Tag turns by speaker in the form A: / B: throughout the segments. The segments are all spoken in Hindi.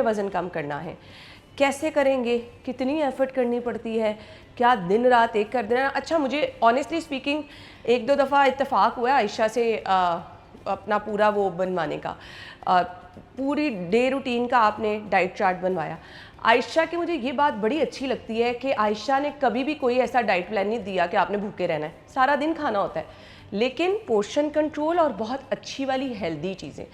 A: वज़न कम करना है, कैसे करेंगे, कितनी एफर्ट करनी पड़ती है, क्या दिन रात एक कर देना। अच्छा, मुझे ऑनेस्टली स्पीकिंग एक दो दफ़ा इत्तेफाक हुआ आयशा से अपना पूरा वो बनवाने का, पूरी डे रूटीन का आपने डाइट चार्ट बनवाया। आयशा की मुझे ये बात बड़ी अच्छी लगती है कि आयशा ने कभी भी कोई ऐसा डाइट प्लान नहीं दिया कि आपने भूखे रहना है, सारा दिन खाना होता है, लेकिन पोर्शन कंट्रोल और बहुत अच्छी वाली हेल्दी चीज़ें।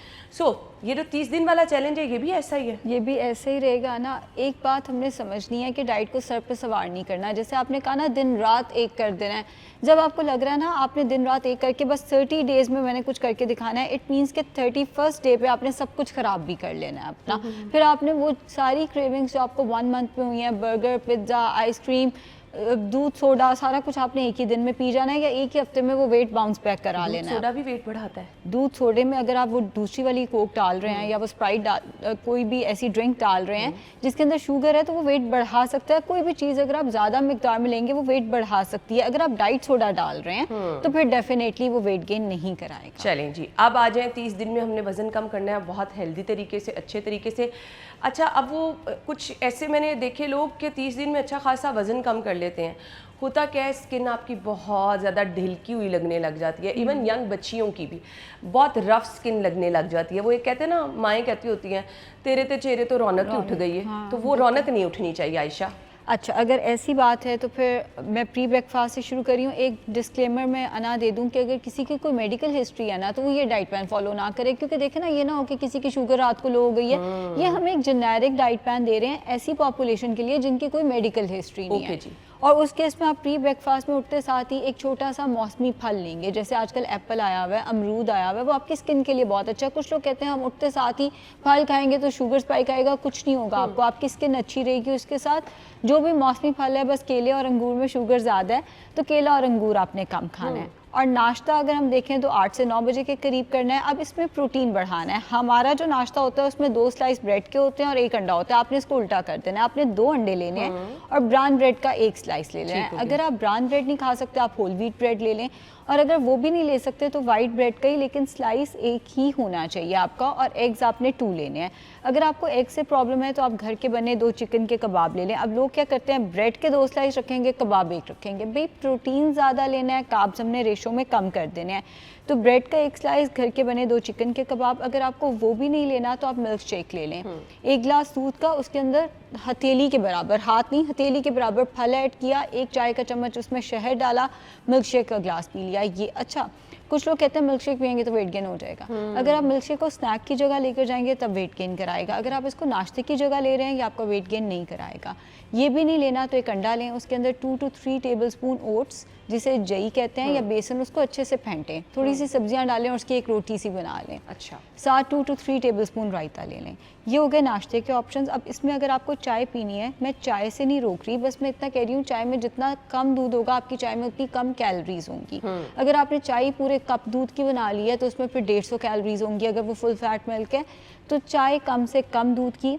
A: ये जो 30 दिन वाला चैलेंज है ये भी ऐसा ही है?
B: ये भी ऐसे ही रहेगा ना। एक बात हमने समझनी है कि डाइट को सर पे सवार नहीं करना। जैसे आपने कहा ना दिन रात एक कर देना है, जब आपको लग रहा है ना आपने दिन रात एक करके बस 30 डेज़ में मैंने कुछ करके दिखाना है, इट मीन्स के 31st डे पे आपने सब कुछ ख़राब भी कर लेना है अपना। फिर आपने वो सारी क्रेविंग्स जो आपको 1 मंथ में हुई हैं, बर्गर, पिज़्ज़ा, आइसक्रीम, दूध, सोडा, सारा कुछ आपने एक ही दिन में पी जाना है या एक ही हफ्ते में वो वेट बाउंस बैक करा लेना है।
A: सोडा भी वेट बढ़ाता है?
B: दूध सोडे में अगर आप वो दूसरी वाली कोक डाल रहे हैं या वो स्प्राइट कोई भी ऐसी ड्रिंक डाल रहे हैं जिसके अंदर शुगर है, तो वो वेट बढ़ा सकता है। कोई भी चीज़ अगर आप ज़्यादा मिकदार में लेंगे वो वेट बढ़ा सकती है। अगर आप डाइट सोडा डाल रहे हैं तो फिर डेफिनेटली वो वेट गेन नहीं कराएगा।
A: चलें जी, अब आ जाएं 30 दिन में हमने वज़न कम करना है बहुत हेल्दी तरीके से, अच्छे तरीके से। अच्छा, अब वो कुछ ऐसे मैंने देखे लोग कि 30 दिन में अच्छा खासा वज़न कम कर लेते हैं, होता क्या है स्किन आपकी बहुत ज़्यादा ढिलकी हुई लगने लग जाती है, इवन यंग बच्चियों की भी बहुत रफ स्किन लगने लग जाती है। वो एक कहते हैं ना, माएँ कहती होती हैं तेरे ते चेहरे तो रौनक ही उठ गई है। हाँ, तो वो रौनक नहीं उठनी चाहिए आयशा।
B: अच्छा, अगर ऐसी बात है तो फिर मैं प्री ब्रेकफास्ट से शुरू करी हूँ। एक डिस्क्लेमर मैं अना दे दूँ कि अगर किसी की कोई मेडिकल हिस्ट्री है ना तो वो ये डाइट प्लान फॉलो ना करे, क्योंकि देखें ना ये ना हो कि किसी की शुगर रात को लो हो गई है। ये हम एक जेनेरिक डाइट प्लान दे रहे हैं ऐसी पॉपुलेशन के लिए जिनकी कोई मेडिकल हिस्ट्री नहीं है। और उस केस में आप प्री ब्रेकफास्ट में उठते साथ ही एक छोटा सा मौसमी फल लेंगे, जैसे आजकल एप्पल आया हुआ है, अमरूद आया हुआ है, वो आपकी स्किन के लिए बहुत अच्छा है। कुछ लोग कहते हैं हम उठते साथ ही फल खाएंगे तो शुगर स्पाइक आएगा, कुछ नहीं होगा आपको, आपकी स्किन अच्छी रहेगी। उसके साथ जो भी मौसमी फल है, बस केले और अंगूर में शुगर ज़्यादा है तो केला और अंगूर आपने कम खाना है। और नाश्ता अगर हम देखें तो 8 से 9 बजे के करीब करना है। अब इसमें प्रोटीन बढ़ाना है। हमारा जो नाश्ता होता है उसमें 2 स्लाइस ब्रेड के होते हैं और 1 अंडा होता है। आपने इसको उल्टा कर देना है, आपने 2 अंडे लेने हैं और ब्राउन ब्रेड का 1 स्लाइस ले लेना है। अगर आप ब्राउन ब्रेड नहीं खा सकते आप होल व्हीट ब्रेड ले लें, और अगर वो भी नहीं ले सकते तो वाइट ब्रेड का ही, लेकिन स्लाइस एक ही होना चाहिए आपका। और एग्स आपने 2 लेने हैं। अगर आपको एग से प्रॉब्लम है तो आप घर के बने 2 चिकन के कबाब ले लें। अब लोग क्या करते हैं, ब्रेड के 2 स्लाइस रखेंगे, कबाब 1 रखेंगे। भाई प्रोटीन ज़्यादा लेना है, कार्ब्स हमने रेशो में कम कर देने हैं। तो ब्रेड का 1 स्लाइस, घर के बने 2 चिकन के कबाब। अगर आपको वो भी नहीं लेना तो आप मिल्क शेक ले लें, 1 गिलास दूध का, उसके अंदर हथेली के बराबर, हाथ नहीं हथेली के बराबर फल ऐड किया, 1 चाय का चम्मच उसमें शहद डाला, मिल्क शेक का गिलास पी लिया। ये अच्छा, कुछ लोग कहते हैं मिल्क शेक पियेंगे तो वेट गेन हो जाएगा। अगर आप मिल्क शेक को स्नैक की जगह लेकर जाएंगे तब वेट गेन कराएगा। अगर आप इसको नाश्ते की जगह ले रहे हैं ये आपका वेट गेन नहीं कराएगा। ये भी नहीं लेना तो एक अंडा लें, उसके अंदर 2 to 3 टेबलस्पून ओट्स जिसे जई कहते हैं या बेसन, उसको अच्छे से फेंटें, थोड़ी सी सब्जियां डालें और उसकी एक रोटी सी बना लें।
A: अच्छा,
B: साथ 2 to 3 टेबलस्पून रायता ले लें। ये हो गए नाश्ते के ऑप्शंस। अब इसमें अगर आपको चाय पीनी है, मैं चाय से नहीं रोक रही, बस मैं इतना कह रही हूँ चाय में जितना कम दूध होगा आपकी चाय में उतनी कम कैलोरीज होंगी। अगर आपने चाय पूरे कप दूध की बना ली है तो उसमें फिर 150 कैलोरीज होंगी। अगर वो फुल फैट मिल्क है तो चाय कम से कम दूध की।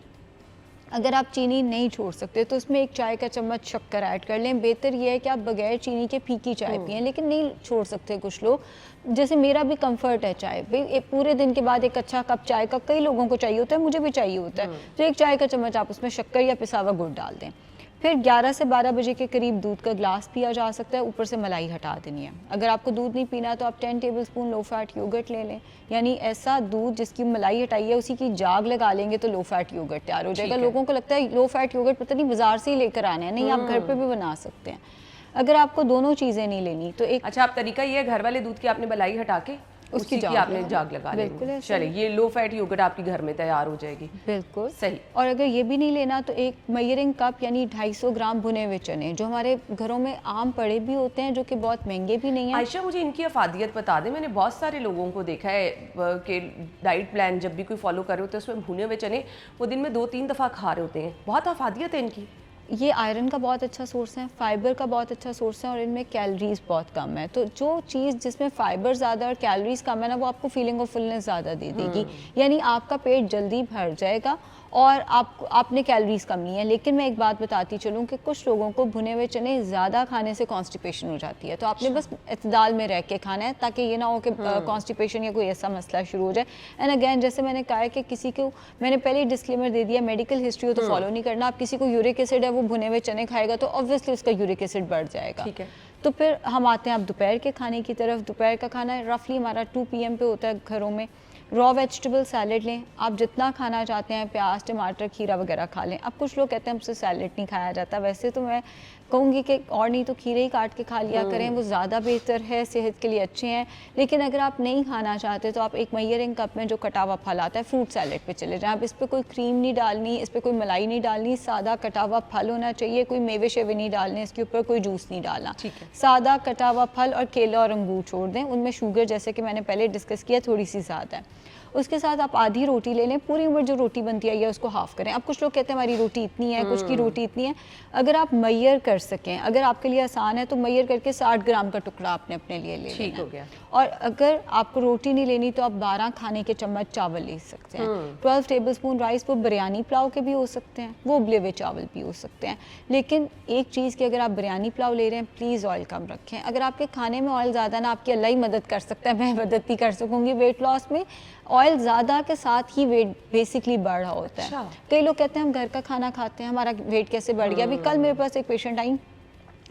B: अगर आप चीनी नहीं छोड़ सकते तो उसमें 1 चाय का चम्मच शक्कर ऐड कर लें। बेहतर ये है कि आप बगैर चीनी के फीकी चाय पिएं, लेकिन नहीं छोड़ सकते कुछ लोग, जैसे मेरा भी कंफर्ट है चाय। भाई पूरे दिन के बाद एक अच्छा कप चाय का कई लोगों को चाहिए होता है, मुझे भी चाहिए होता है, तो 1 चाय का चम्मच आप उसमें शक्कर या पिसा हुआ गुड़ डाल दें। फिर 11 से 12 बजे के करीब दूध का ग्लास पिया जा सकता है, ऊपर से मलाई हटा देनी है। अगर आपको दूध नहीं पीना तो आप 10 टेबलस्पून लो फैट योगर्ट ले लें, यानी ऐसा दूध जिसकी मलाई हटाई है उसी की जाग लगा लेंगे तो लो फैट योगर्ट तैयार हो जाएगा। लोगों को लगता है लो फैट योगर्ट पता नहीं बाजार से ही लेकर आने हैं, नहीं, आप घर पे भी बना सकते हैं। अगर आपको दोनों चीज़ें नहीं लेनी तो एक
A: अच्छा, आप तरीका ये है घर वाले दूध की आपने मलाई हटा के उसकी आपने जाग लगा लेनी। चलिए, ये लो फैट योगर्ट आपकी घर में तैयार हो जाएगी।
B: बिल्कुल
A: सही।
B: और अगर ये भी नहीं लेना तो एक मेजरिंग कप यानी 250 ग्राम भुने हुए चने, जो हमारे घरों में आम पड़े भी होते हैं, जो कि बहुत महंगे भी नहीं है।
A: आयशा, मुझे इनकी अफादियत बता दें। मैंने बहुत सारे लोगों को देखा है कि डाइट प्लान जब भी कोई फॉलो कर रहे होते हैं उसमें भुने हुए चने वो दिन में 2-3 दफ़ा खा रहे होते हैं। बहुत अफादियत है इनकी।
B: ये आयरन का बहुत अच्छा सोर्स है, फाइबर का बहुत अच्छा सोर्स है और इनमें कैलोरीज बहुत कम है। तो जो चीज़ जिसमें फाइबर ज़्यादा और कैलोरीज कम है ना, वो आपको फीलिंग ऑफ फुलनेस ज़्यादा दे देगी, यानी आपका पेट जल्दी भर जाएगा और आपने कैलोरीज कम ली है। लेकिन मैं एक बात बताती चलूँ कि कुछ लोगों को भुने हुए चने ज़्यादा खाने से कॉन्स्टिपेशन हो जाती है, तो आपने बस इत्तेदाल में रह के खाना है, ताकि ये ना हो कि कॉन्स्टिपेशन या कोई ऐसा मसला शुरू हो जाए। एंड अगेन, जैसे मैंने कहा है कि किसी को, मैंने पहले ही डिस्क्लेमर दे दिया, मेडिकल हिस्ट्री हो तो फॉलो नहीं करना। आप किसी को यूरिक एसिड है, वो भुने हुए चने खाएगा तो ऑब्वियसली उसका यूरिक एसिड बढ़ जाएगा।
A: ठीक है।
B: तो फिर हम आते हैं अब दोपहर के खाने की तरफ। दोपहर का खाना रफली हमारा 2 PM पे होता है घरों में। रॉ वेजिटेबल सैलड लें, आप जितना खाना चाहते हैं, प्याज, टमाटर, खीरा वगैरह खा लें। अब कुछ लोग कहते हैं हमसे सैलड नहीं खाया जाता, वैसे तो मैं कहूँगी कि और नहीं तो खीरे ही काट के खा लिया करें, वो ज़्यादा बेहतर है, सेहत के लिए अच्छे हैं। लेकिन अगर आप नहीं खाना चाहते तो आप एक मेजरिंग कप में जो कटा हुआ फल आता है, फ्रूट सैलड पे चले जाएं। आप इस पर कोई क्रीम नहीं डालनी, इस पर कोई मलाई नहीं डालनी, सादा कटा हुआ फल होना चाहिए, कोई मेवे शेवे नहीं डालने, इसके ऊपर कोई जूस नहीं डालना। सादा कटा हुआ फल और केला और अंगूर छोड़ दें, उनमें शुगर जैसे कि मैंने पहले डिस्कस किया थोड़ी सी ज़्यादा है। उसके साथ आप आधी रोटी ले लें, पूरी उम्र जो रोटी बनती है या उसको हाफ़ करें। अब कुछ लोग कहते हैं हमारी रोटी इतनी है, कुछ की रोटी इतनी है। अगर आप मैयर कर सकें, अगर आपके लिए आसान है तो मैयर करके 60 ग्राम का टुकड़ा आपने अपने लिए ले लेना। हो गया। और अगर आपको रोटी नहीं लेनी तो आप 12 खाने के चम्मच चावल ले सकते हैं। 12 टेबलस्पून राइस, वो बिरयानी पुलाव के भी हो सकते हैं, वो उबले हुए चावल भी हो सकते हैं। लेकिन एक चीज़ कि अगर आप बिरयानी पुलाव ले रहे हैं, प्लीज़ ऑयल कम रखें। अगर आपके खाने में ऑयल ज़्यादा ना, आपकी अल्लाह ही मदद कर सकता है, मैं मदद नहीं कर सकूँगी वेट लॉस में। ऑयल ज़्यादा के साथ ही वेट बेसिकली बढ़ रहा होता है। कई लोग कहते हैं हम घर का खाना खाते हैं, हमारा वेट कैसे बढ़ गया। अभी कल मेरे पास एक पेशेंट आई,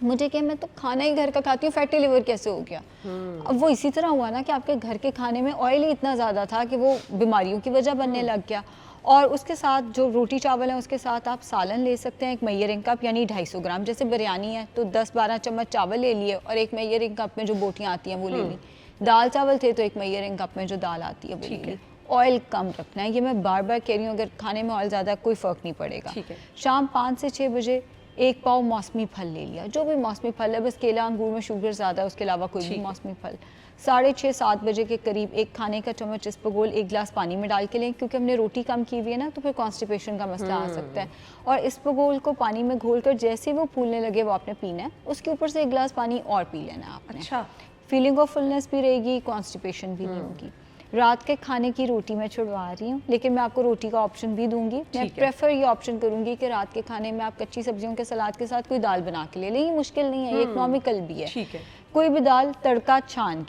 B: मुझे क्या, मैं तो खाना ही घर का खाती हूँ, फैटी लिवर कैसे हो गया। अब वो इसी तरह हुआ ना कि आपके घर के खाने में ऑयल ही इतना ज़्यादा था कि वो बीमारियों की वजह बनने लग गया। और उसके साथ जो रोटी चावल है उसके साथ आप सालन ले सकते हैं, एक मेजरिंग कप यानी 250 ग्राम। जैसे बिरयानी है तो 10-12 चम्मच चावल ले लिए और एक मेजरिंग कप में जो बोटियाँ आती हैं वो ले ली। दाल चावल थे तो एक मेजरिंग कप में जो दाल आती है वो ले ली। ऑयल कम रखना है, ये मैं बार बार कह रही हूँ। अगर खाने में ऑयल ज़्यादा कोई फ़र्क नहीं पड़ेगा। शाम 5 से 6 बजे 1 पाव मौसमी फल ले लिया, जो भी मौसमी फल है, बस केला अंगूर में शुगर ज़्यादा है, उसके अलावा कोई भी मौसमी फल। 6:30-7 बजे के करीब 1 खाने का चम्मच इसबगोल 1 गिलास पानी में डाल के लें, क्योंकि हमने रोटी कम की हुई है ना, तो फिर कॉन्स्टिपेशन का मसला आ सकता है। और इसबगोल को पानी में घोल कर जैसे वो फूलने लगे वो आपने पीना है, उसके ऊपर से 1 गिलास पानी और पी लेना है आपने। अच्छा, फीलिंग ऑफ फुलनेस भी रहेगी, कॉन्स्टिपेशन भी नहीं होगी। रात के खाने की रोटी मैं छुड़वा रही हूँ, लेकिन मैं आपको रोटी का ऑप्शन भी दूंगी। मैं प्रेफर ये ऑप्शन करूंगी कि रात के खाने में आप कच्ची सब्जियों के सलाद के साथ कोई दाल बना के ले लें। ये मुश्किल नहीं है, ये इकोनॉमिकल भी है। ठीक है। कोई भी दाल तड़का छान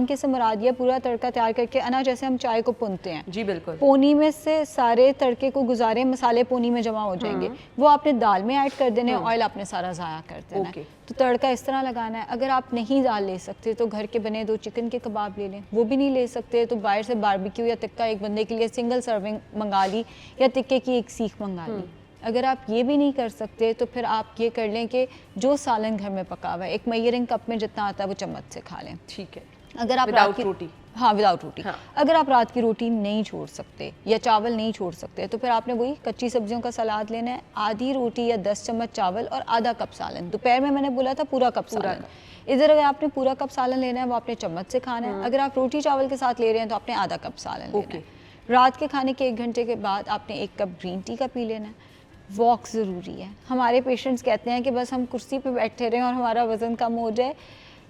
B: के से मुराद ये पूरा तड़का तैयार करके, अना जैसे हम चाय को भूनते हैं, जी बिल्कुल, पोनी में से सारे तड़के को गुजारे, मसाले पोनी में जमा हो जाएंगे, वो आपने दाल में ऐड कर देने, ऑयल आपने सारा ज़ाया कर देना है। तो तड़का इस तरह लगाना है। अगर आप नहीं दाल ले सकते तो घर के बने 2 चिकन के कबाब ले लें। वो भी नहीं ले सकते तो बाहर से बारबेक्यू या टिक्का एक बंदे के लिए सिंगल सर्विंग मंगा ली, या टिक्के की एक सीख मंगा ली। अगर आप ये भी नहीं कर सकते तो फिर आप ये कर लें कि जो सालन घर में पका हुआ है, एक मेजरिंग कप में जितना आता है वो चम्मच से खा लें। ठीक है। अगर आप विदाउट रोटी, हाँ विदाउट रोटी, अगर आप रात की रोटी नहीं छोड़ सकते या चावल नहीं छोड़ सकते तो फिर आपने वही कच्ची सब्जियों का सलाद लेना है, आधी रोटी या 10 चम्मच चावल और आधा कप सालन। दोपहर में मैंने बोला था पूरा कप सालन। इधर अगर आपने पूरा कप सालन लेना है वो आपने चम्मच से खाना है। अगर आप रोटी चावल के साथ ले रहे हैं तो आपने आधा कप सालन लेना है। रात के खाने के 1 घंटे के बाद आपने 1 कप ग्रीन टी का पी लेना है। वॉक ज़रूरी है। हमारे पेशेंट्स कहते हैं कि बस हम कुर्सी पे बैठे रहें और हमारा वज़न कम हो जाए।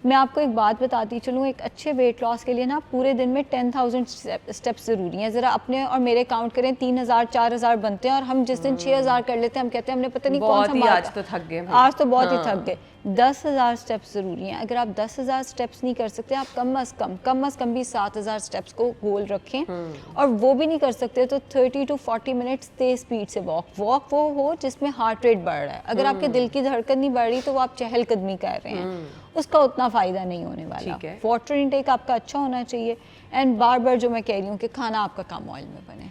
B: मैं आपको एक बात बताती चलूँ, एक अच्छे वेट लॉस के लिए ना पूरे दिन में 10,000 स्टेप्स ज़रूरी हैं। ज़रा अपने और मेरे काउंट करें, 3,000-4,000 बनते हैं और हम जिस दिन 6,000 कर लेते हैं हम कहते हैं हमने पता नहीं कौन सा आज तो थक गए, आज तो बहुत ही थक गए। 10,000 स्टेप्स ज़रूरी हैं। अगर आप 10,000 स्टेप्स नहीं कर सकते, आप कम अज़ कम भी 7,000 स्टेप्स को गोल रखें। और वो भी नहीं कर सकते तो 30 to 40 मिनट्स तेज़ स्पीड से वॉक वो हो जिसमें हार्ट रेट बढ़ रहा है। अगर आपके दिल की धड़कन नहीं बढ़ रही तो वो आप चहलकदमी कर रहे हैं, उसका उतना फ़ायदा नहीं होने वाला। वाटर इनटेक आपका अच्छा होना चाहिए। एंड बार बार जो मैं कह रही हूँ कि खाना आपका कम ऑयल में बने।